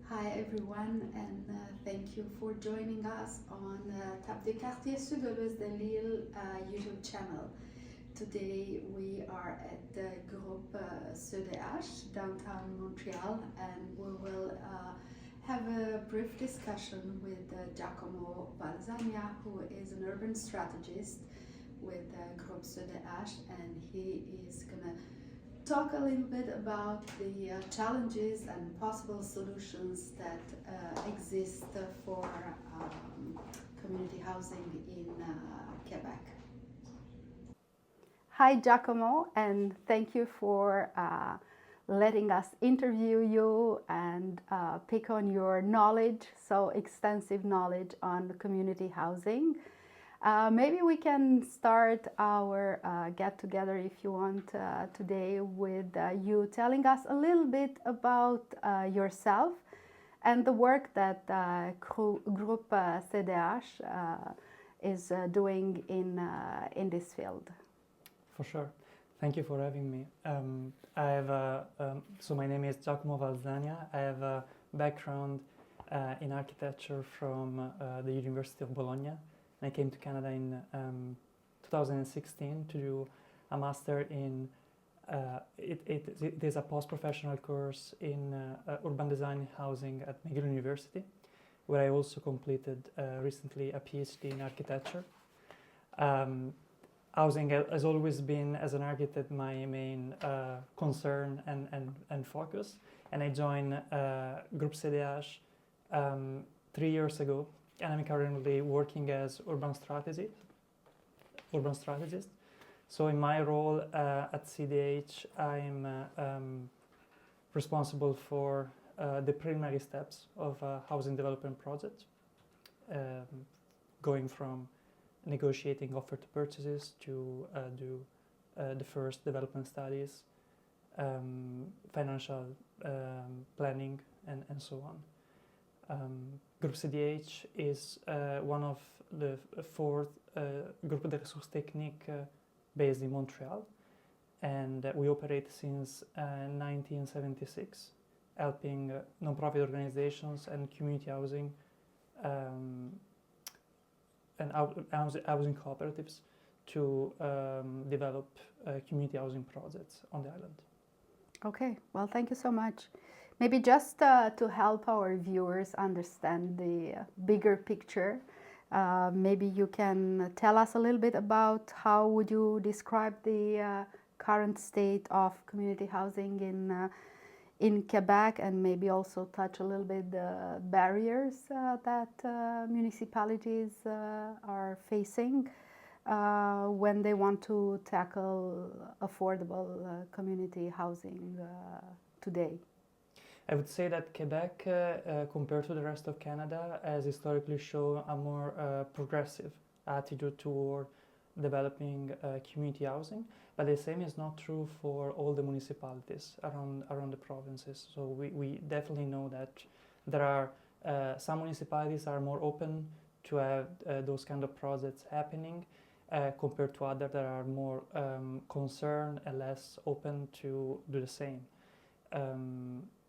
Hi everyone, and thank you for joining us on Table des Quartiers Sud-Ouest de Lille YouTube channel. Today we are at the Groupe CDH, downtown Montreal, and we will have a brief discussion with Giacomo Valzania, who is an urban strategist with Groupe CDH, and he is gonna talk a little bit about the challenges and possible solutions that exist for community housing in Quebec. Hi, Giacomo, and thank you for letting us interview you and pick on your knowledge, so extensive knowledge on community housing. Maybe we can start our get-together, if you want, today with you telling us a little bit about yourself and the work that Groupe CDH is doing in this field. For sure. Thank you for having me. So my name is Giacomo Valzania. I have a background in architecture from the University of Bologna. I came to Canada in 2016 to do a master in, it is a post-professional course in urban design and housing at McGill University, where I also completed recently a PhD in architecture. Housing has always been, as an architect, my main concern and focus. And I joined Groupe CDH 3 years ago. And I'm currently working as urban strategist. So in my role at CDH, I'm responsible for the preliminary steps of a housing development project, going from negotiating offer to purchases to do the first development studies, financial planning, and so on. Groupe CDH is one of the 4 groupes de ressources techniques based in Montreal, and we operate since 1976, helping non-profit organizations and community housing and housing cooperatives to develop community housing projects on the island. Okay, well, thank you so much. Maybe just to help our viewers understand the bigger picture, maybe you can tell us a little bit about how would you describe the current state of community housing in Quebec, and maybe also touch a little bit the barriers that municipalities are facing when they want to tackle affordable community housing today. I would say that Quebec, compared to the rest of Canada, has historically shown a more progressive attitude toward developing community housing, but the same is not true for all the municipalities around the provinces. So we definitely know that there are some municipalities are more open to have those kind of projects happening compared to others that are more concerned and less open to do the same.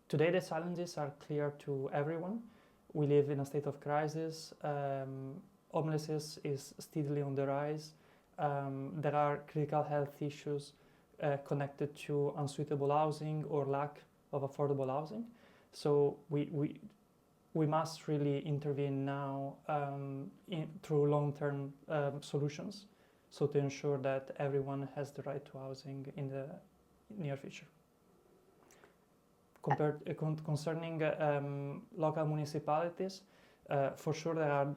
Today the challenges are clear to everyone. We live in a state of crisis. Homelessness is steadily on the rise. There are critical health issues connected to unsuitable housing or lack of affordable housing. So we must really intervene now through long-term solutions, so to ensure that everyone has the right to housing in the near future. Concerning local municipalities, for sure there are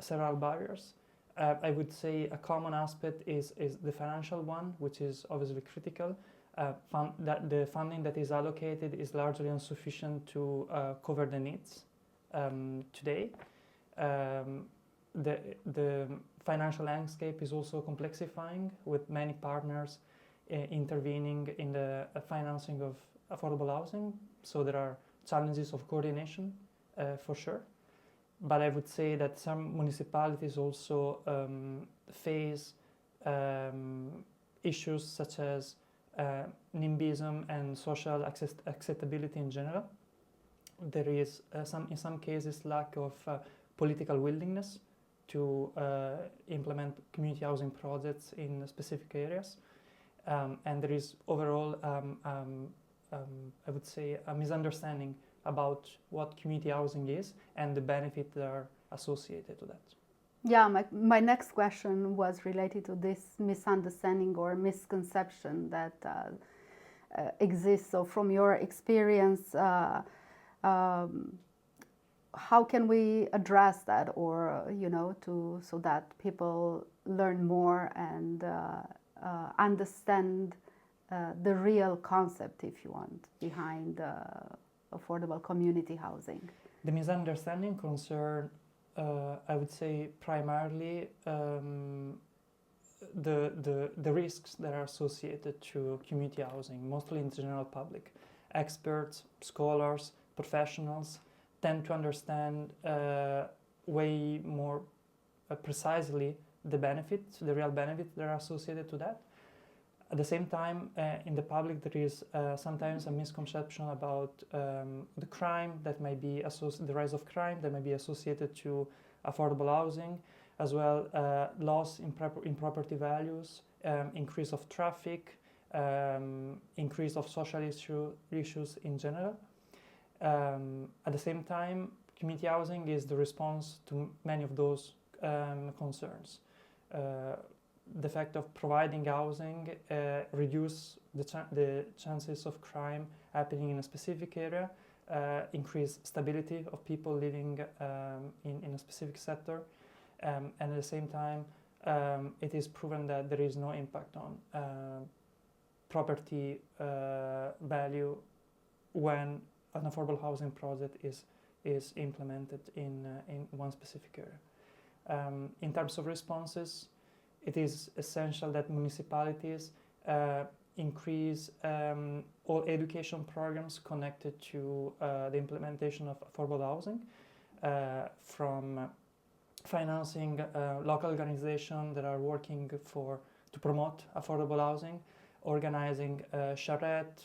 several barriers. I would say a common aspect is the financial one, which is obviously critical. The funding that is allocated is largely insufficient to cover the needs today. The financial landscape is also complexifying, with many partners intervening in the financing of affordable housing. So there are challenges of coordination for sure. But I would say that some municipalities also face issues such as NIMBYism and social acceptability in general. there is in some cases lack of political willingness to implement community housing projects in specific areas, and there is overall, I would say, a misunderstanding about what community housing is and the benefits that are associated to that. Yeah, my next question was related to this misunderstanding or misconception that exists. So from your experience, how can we address that, or so that people learn more and understand the real concept, if you want, behind affordable community housing? The misunderstanding concern, I would say, primarily the risks that are associated to community housing, mostly in the general public. Experts, scholars, professionals tend to understand way more precisely the benefits, the real benefits that are associated to that. At the same time, in the public, there is sometimes a misconception about the crime that may be the rise of crime that may be associated to affordable housing, as well loss in property values, increase of traffic, increase of social issues in general. At the same time, community housing is the response to many of those concerns. The fact of providing housing reduce the chances of crime happening in a specific area, increase stability of people living in a specific sector, and at the same time it is proven that there is no impact on property value when an affordable housing project is implemented in one specific area. In terms of responses, it is essential that municipalities increase all education programs connected to the implementation of affordable housing, from financing local organizations that are working to promote affordable housing, organizing a charrette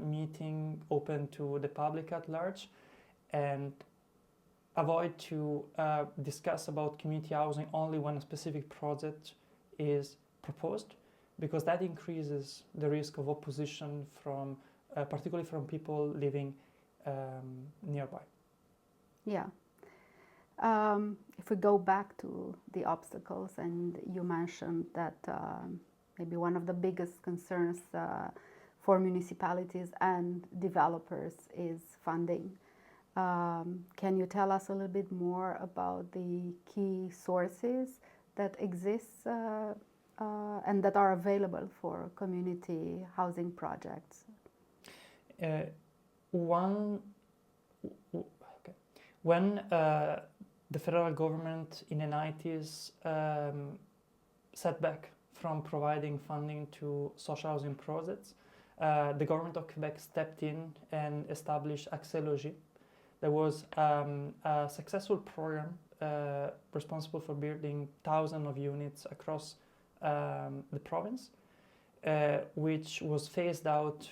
meeting open to the public at large, and avoid to discuss about community housing only when a specific project is proposed, because that increases the risk of opposition from particularly from people living nearby. Yeah. If we go back to the obstacles, and you mentioned that maybe one of the biggest concerns for municipalities and developers is funding. Can you tell us a little bit more about the key sources that exist and that are available for community housing projects? When the federal government in the 90s set back from providing funding to social housing projects, the government of Quebec stepped in and established TQSOI. There was a successful program responsible for building thousands of units across the province, which was phased out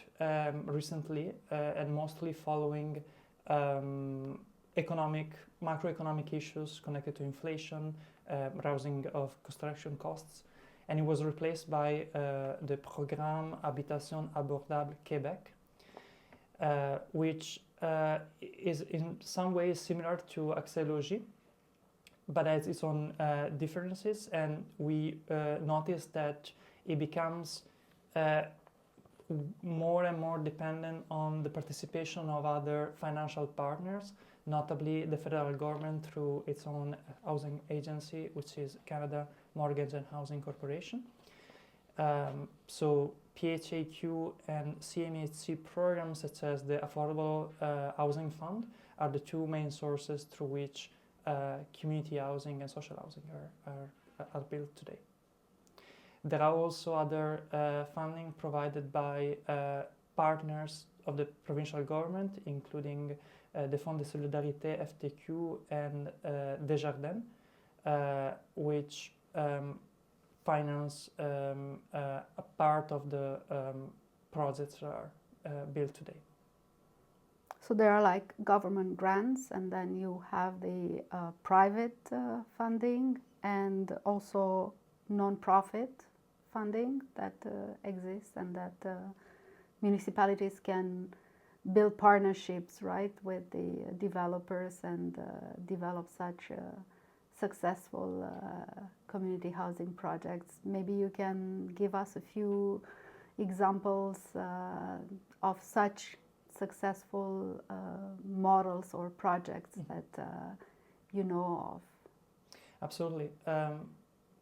recently and mostly following macroeconomic issues connected to inflation, rising of construction costs, and it was replaced by the Programme Habitation Abordable Québec, which is in some ways similar to TQSOI, but has its own differences, and we noticed that it becomes more and more dependent on the participation of other financial partners, notably the federal government through its own housing agency, which is Canada Mortgage and Housing Corporation. So PHAQ and CMHC programs such as the Affordable Housing Fund are the two main sources through which community housing and social housing are built today. There are also other funding provided by partners of the provincial government, including the Fonds de Solidarité FTQ and Desjardins, which finance a part of the projects that are built today. So there are like government grants, and then you have the private funding, and also non-profit funding that exists, and that municipalities can build partnerships, right, with the developers and develop such successful community housing projects. Maybe you can give us a few examples of such successful models or projects that you know of. Absolutely.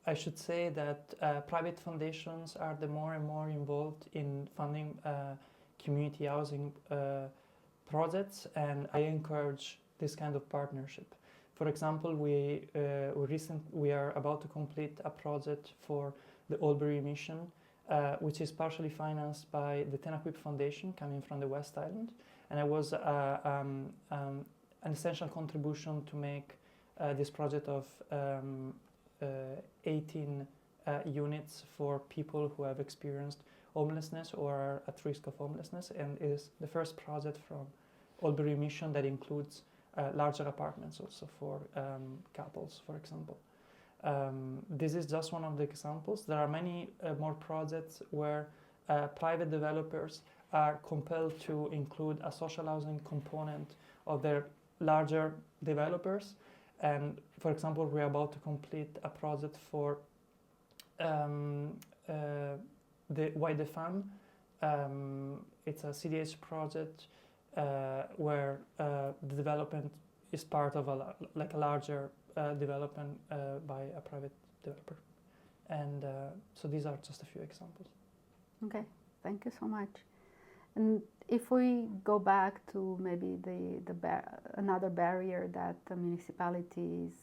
I should say that private foundations are the more and more involved in funding community housing projects, and I encourage this kind of partnership. For example, we are about to complete a project for the Albury mission, which is partially financed by the Tenaquip Foundation coming from the West Island, and it was an essential contribution to make this project of 18 units for people who have experienced homelessness or are at risk of homelessness, and it is the first project from Albury mission that includes larger apartments also for couples, for example. This is just one of the examples. There are many more projects where private developers are compelled to include a social housing component of their larger developers. And for example, we're about to complete a project for the Why the Femme. It's a CDH project where the development is part of a larger development by a private developer. And so these are just a few examples. Okay, thank you so much. And if we go back to maybe another barrier that the municipalities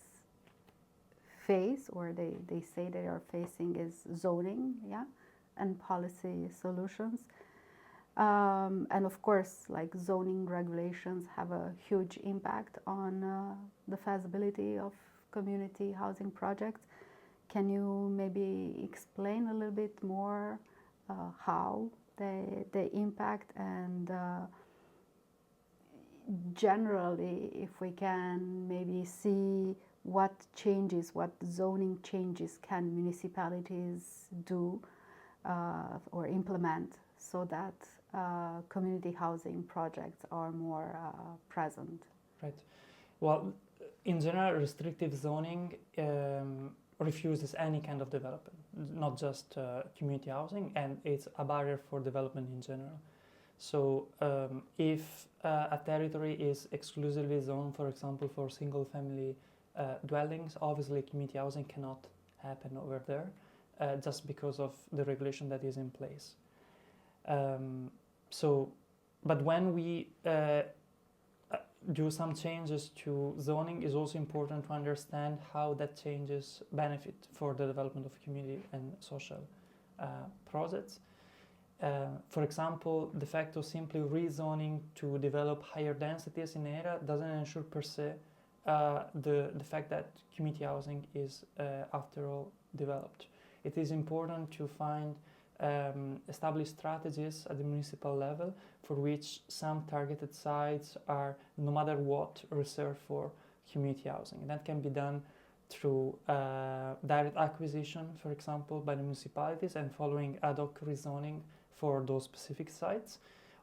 face, or they say they are facing, is zoning, yeah, and policy solutions. And of course, like zoning regulations have a huge impact on the feasibility of community housing projects. Can you maybe explain a little bit more how they impact, and generally, if we can maybe see what zoning changes can municipalities do or implement so that community housing projects are more present? Right. Well, in general, restrictive zoning refuses any kind of development, not just community housing, and it's a barrier for development in general. So if a territory is exclusively zoned, for example, for single-family dwellings, obviously community housing cannot happen over there just because of the regulation that is in place. But when we do some changes to zoning, it's also important to understand how that changes benefit for the development of community and social projects. For example, the fact of simply rezoning to develop higher densities in an area doesn't ensure per se the fact that community housing is after all developed. It is important to find established strategies at the municipal level for which some targeted sites are, no matter what, reserved for community housing. And that can be done through direct acquisition, for example, by the municipalities, and following ad hoc rezoning for those specific sites,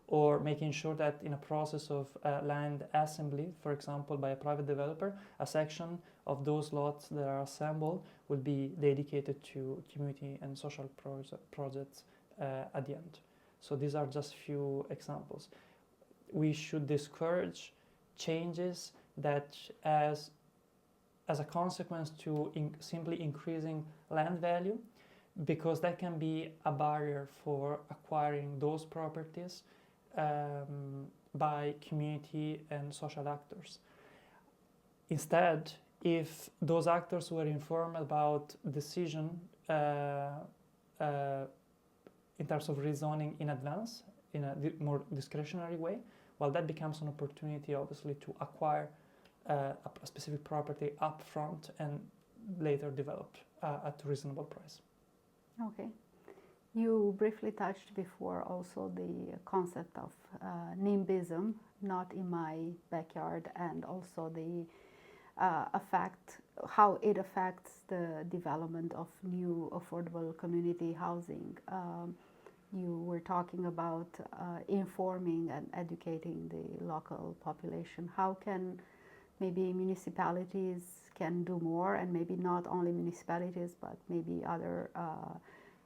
or making sure that in a process of land assembly, for example, by a private developer, a section of those lots that are assembled will be dedicated to community and social projects at the end. So these are just few examples. We should discourage changes that, as a consequence to simply increasing land value, because that can be a barrier for acquiring those properties by community and social actors. Instead, if those actors were informed about decision in terms of rezoning in advance, in a more discretionary way, well, that becomes an opportunity, obviously, to acquire a specific property up front and later develop at a reasonable price. Okay. You briefly touched before also the concept of NIMBYism, not in my backyard, and also the how it affects the development of new affordable community housing. You were talking about informing and educating the local population. How can maybe municipalities can do more, and maybe not only municipalities, but maybe other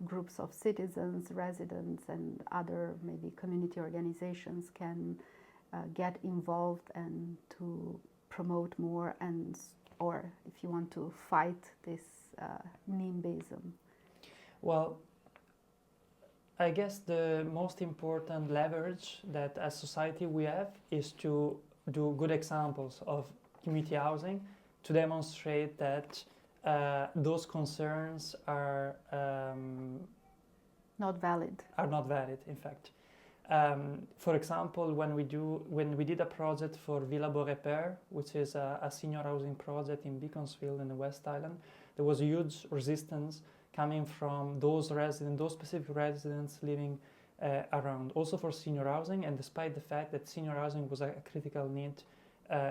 groups of citizens, residents, and other maybe community organizations can get involved and to promote more, and or if you want to fight this NIMBYism? Well, I guess the most important leverage that as society we have is to do good examples of community housing to demonstrate that those concerns are not valid. Are not valid, in fact. For example, when we did a project for Villa Beau Repair, which is a senior housing project in Beaconsfield in the West Island, there was a huge resistance coming from those specific residents living around, also for senior housing, and despite the fact that senior housing was a critical need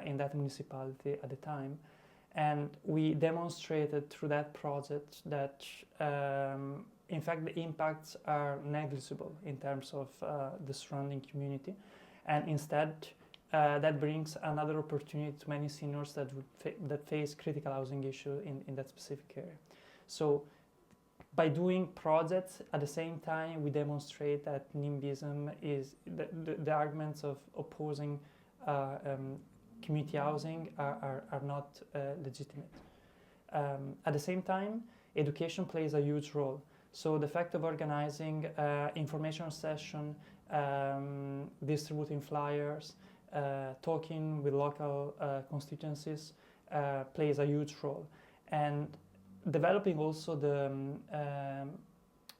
in that municipality at the time. And we demonstrated through that project that in fact the impacts are negligible in terms of the surrounding community, and instead that brings another opportunity to many seniors that face critical housing issue in that specific area. So by doing projects at the same time, we demonstrate that NIMBYism is the arguments of opposing community housing are not legitimate. At the same time, education plays a huge role. So the fact of organizing information session, distributing flyers, talking with local constituencies plays a huge role. And developing also the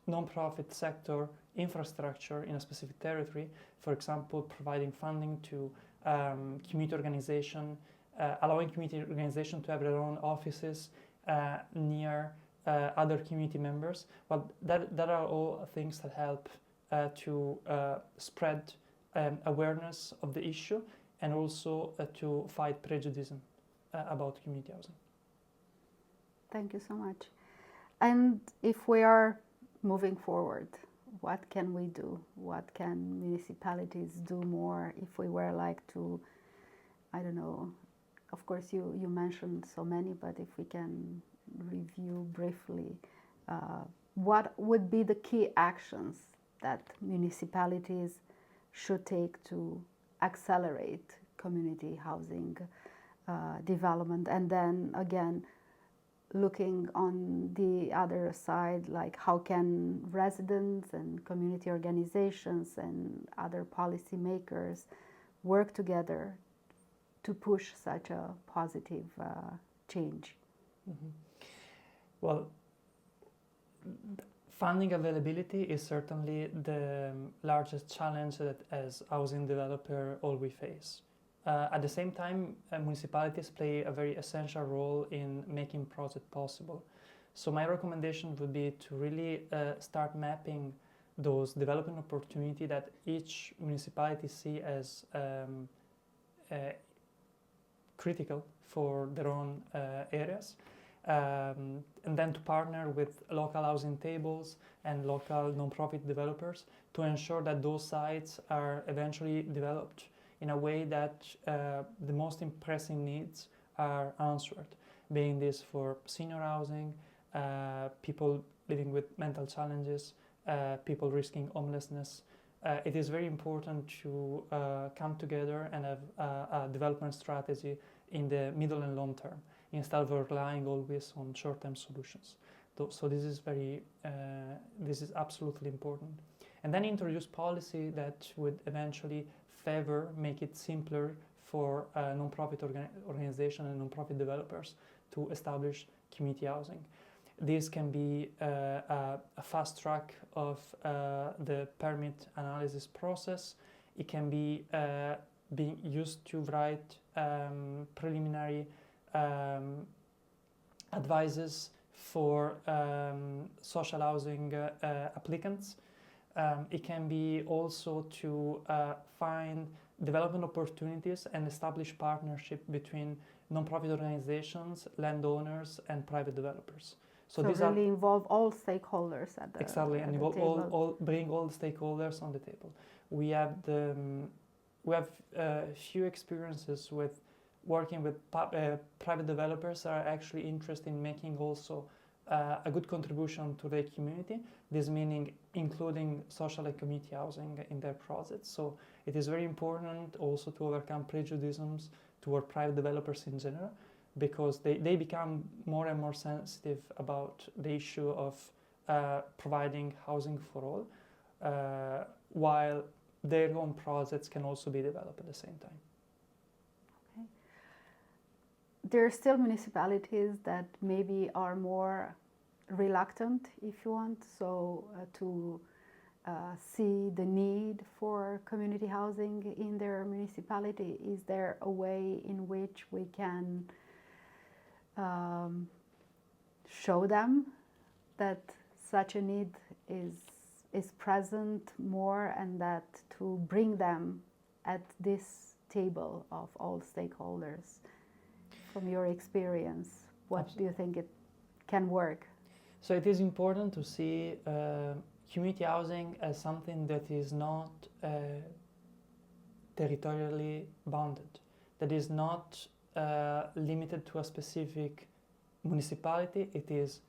non-profit sector infrastructure in a specific territory, for example, providing funding to community organization, allowing community organization to have their own offices near other community members. Well, that are all things that help to spread awareness of the issue, and also to fight prejudice about community housing. Thank you so much. And if we are moving forward, what can we do? What can municipalities do more if we were like to, I don't know, of course you mentioned so many, but if we can review briefly, what would be the key actions that municipalities should take to accelerate community housing development? And then again, looking on the other side, like how can residents and community organizations and other policymakers work together to push such a positive change? Mm-hmm. Well, funding availability is certainly the largest challenge that as housing developer all we face. At the same time, municipalities play a very essential role in making projects possible. So my recommendation would be to really start mapping those development opportunities that each municipality see as critical for their own areas. And then to partner with local housing tables and local non-profit developers to ensure that those sites are eventually developed in a way that the most pressing needs are answered, being this for senior housing, people living with mental challenges, people risking homelessness. It is very important to come together and have a development strategy in the middle and long term, instead of relying always on short-term solutions. So this is absolutely important. And then introduce policy that would eventually make it simpler for non-profit organizations and non-profit developers to establish community housing. This can be a fast track of the permit analysis process. It can be being used to write preliminary advices for social housing applicants. It can be also to find development opportunities and establish partnership between non-profit organizations, landowners, and private developers. So these really involve all stakeholders at the exactly, and involve all bring all the stakeholders on the table. We have few experiences with working with private developers that are actually interested in making also a good contribution to their community. This meaning including social and community housing in their projects. So it is very important also to overcome prejudices toward private developers in general, because they become more and more sensitive about the issue of providing housing for all, while their own projects can also be developed at the same time. Okay. There are still municipalities that maybe are more reluctant, if you want, so to see the need for community housing in their municipality. Is there a way in which we can show them that such a need is present more, and that to bring them at this table of all stakeholders? From your experience, what do you think it can work? So it is important to see community housing as something that is not territorially bounded, that is not limited to a specific municipality. It is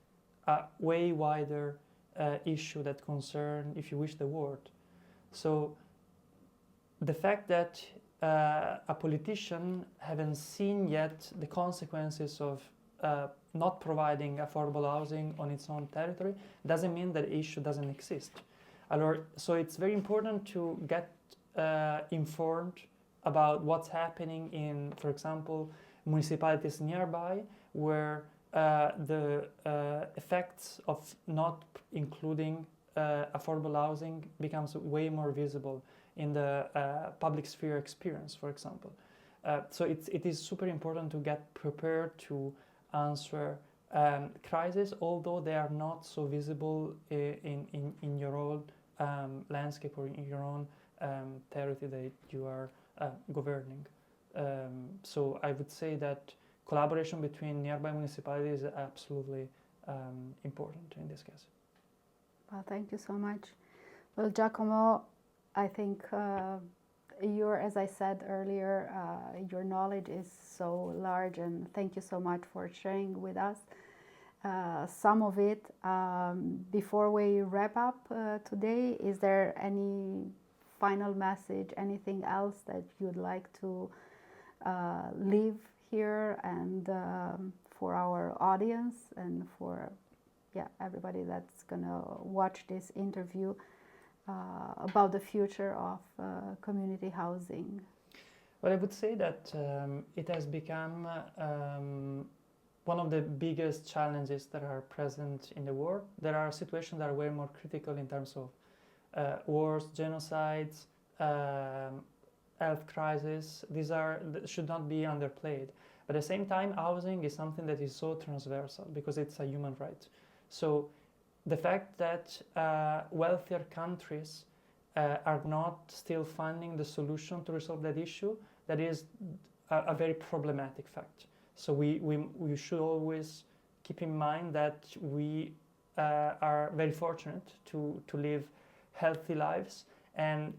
a way wider issue that concerns, if you wish, the world. So the fact that a politician haven't seen yet the consequences of not providing affordable housing on its own territory doesn't mean that the issue doesn't exist. So it's very important to get informed about what's happening in, for example, municipalities nearby, where the effects of not including affordable housing becomes way more visible in the public sphere experience, for example. So it is super important to get prepared to answer crises, although they are not so visible in your own landscape or in your own territory that you are governing. So I would say that collaboration between nearby municipalities is absolutely important in this case. Well, thank you so much. Well, Giacomo, I think as I said earlier, your knowledge is so large, and thank you so much for sharing with us some of it. Before we wrap up today, is there any final message, anything else that you'd like to leave here and for our audience and for everybody that's gonna watch this interview about the future of community housing? Well, I would say that it has become one of the biggest challenges that are present in the world. There are situations that are way more critical in terms of wars, genocides, health crisis. These should not be underplayed. But at the same time, housing is something that is so transversal because it's a human right. So the fact that wealthier countries are not still finding the solution to resolve that issue, that is a very problematic fact. So we should always keep in mind that we are very fortunate to live healthy lives, and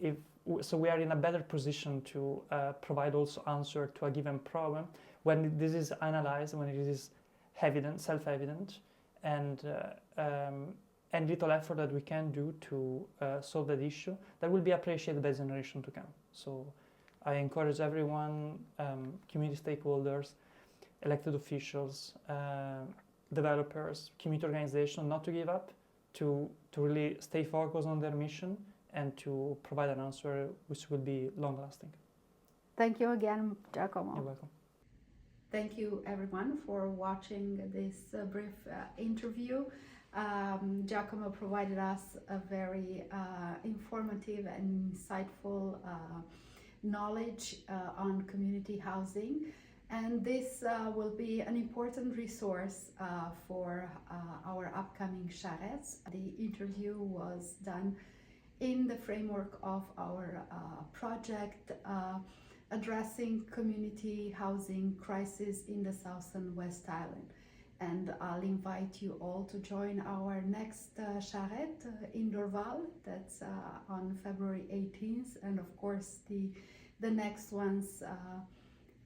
so we are in a better position to provide also answer to a given problem when this is analyzed, when it is evident, self-evident, and little effort that we can do to solve that issue, that will be appreciated by the generation to come. So I encourage everyone, community stakeholders, elected officials, developers, community organizations, not to give up, to really stay focused on their mission and to provide an answer which will be long-lasting. Thank you again, Giacomo. You're welcome. Thank you everyone for watching this brief interview. Giacomo provided us a very informative and insightful knowledge on community housing. And this will be an important resource for our upcoming charrettes. The interview was done in the framework of our project addressing community housing crisis in the South and West Island. And I'll invite you all to join our next charrette in Dorval. That's on February 18th, and of course the next ones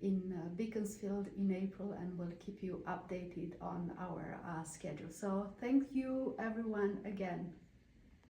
in Beaconsfield in April, and we'll keep you updated on our schedule. So thank you everyone again.